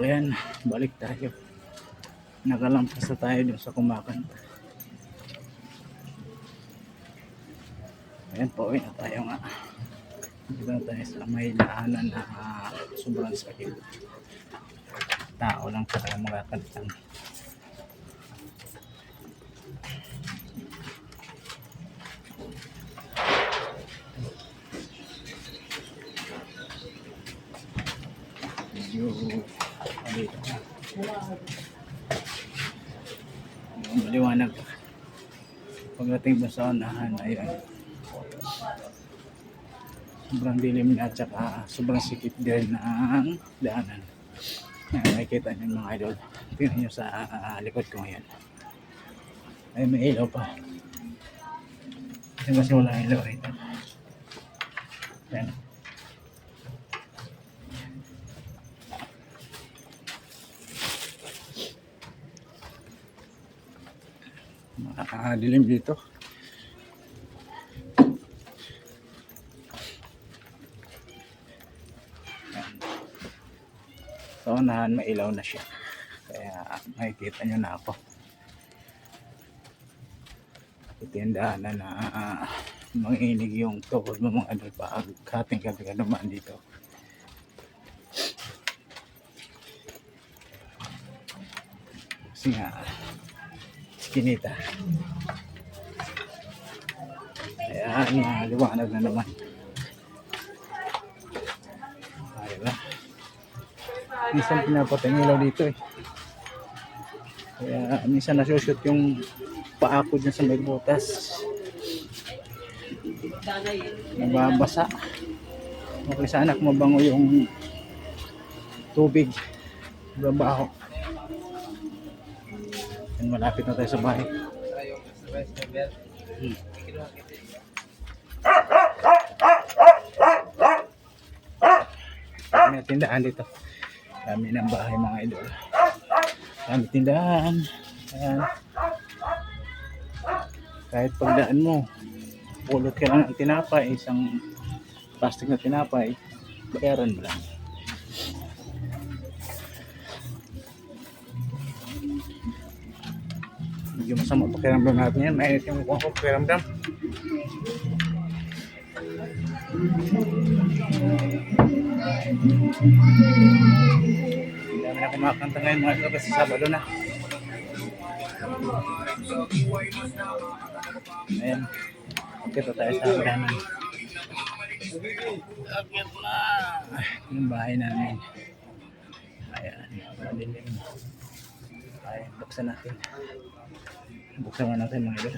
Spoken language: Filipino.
Ayan, balik tayo. Nakalampas na tayo dun sa kumakanta. Ayan, pauwi na tayo nga. Dito na tayo sa may daanan na sobrang sakit. Tao lang talaga makakalitan. Medyo dito na. Maliwanag. Pagdating ba sa unahan, ayun. Sobrang dilim na at saka sobrang sikip din ng daanan. Nakikita niyo mga idol. Tingnan niyo sa likod ko ngayon. Ay, may ilaw pa. Kasi wala ilaw rito. Yan. Dilim dito. Sa unahan may ilaw na siya. Kaya makikita nyo na ako. Itindahan na manginig yung tukod mo mga idol pa. Kating gabi ka naman dito. Kasi nga kinita. Kaya liwanag na naman. Ayun. Minsan pinapatay ng ilaw dito eh. Kaya minsan nasushoot yung paa ko dyan sa may butas. Nababasa. Okay, sana kung mabango yung tubig. Babaho. Yan, malapit na tayo sa bahay. May tindahan dito. Dami ng bahay mga idol. Dami tindahan. Ayan. Kahit pagdaan mo, pulot ka lang ng tinapay, isang plastic na tinapay, bayaran mo lang. Medyo masama pakiramdam natin yan. Mainit yung mukha ko pakiramdam. Ang dami na kumakanta ngayon mga kapatid sa Sabado na. Ayan. Kita tayo sa hagdanan. Akit na. Yung bahay namin. Ayan. Madilim. Ayan. Buksan natin. Buksan natin mga idol.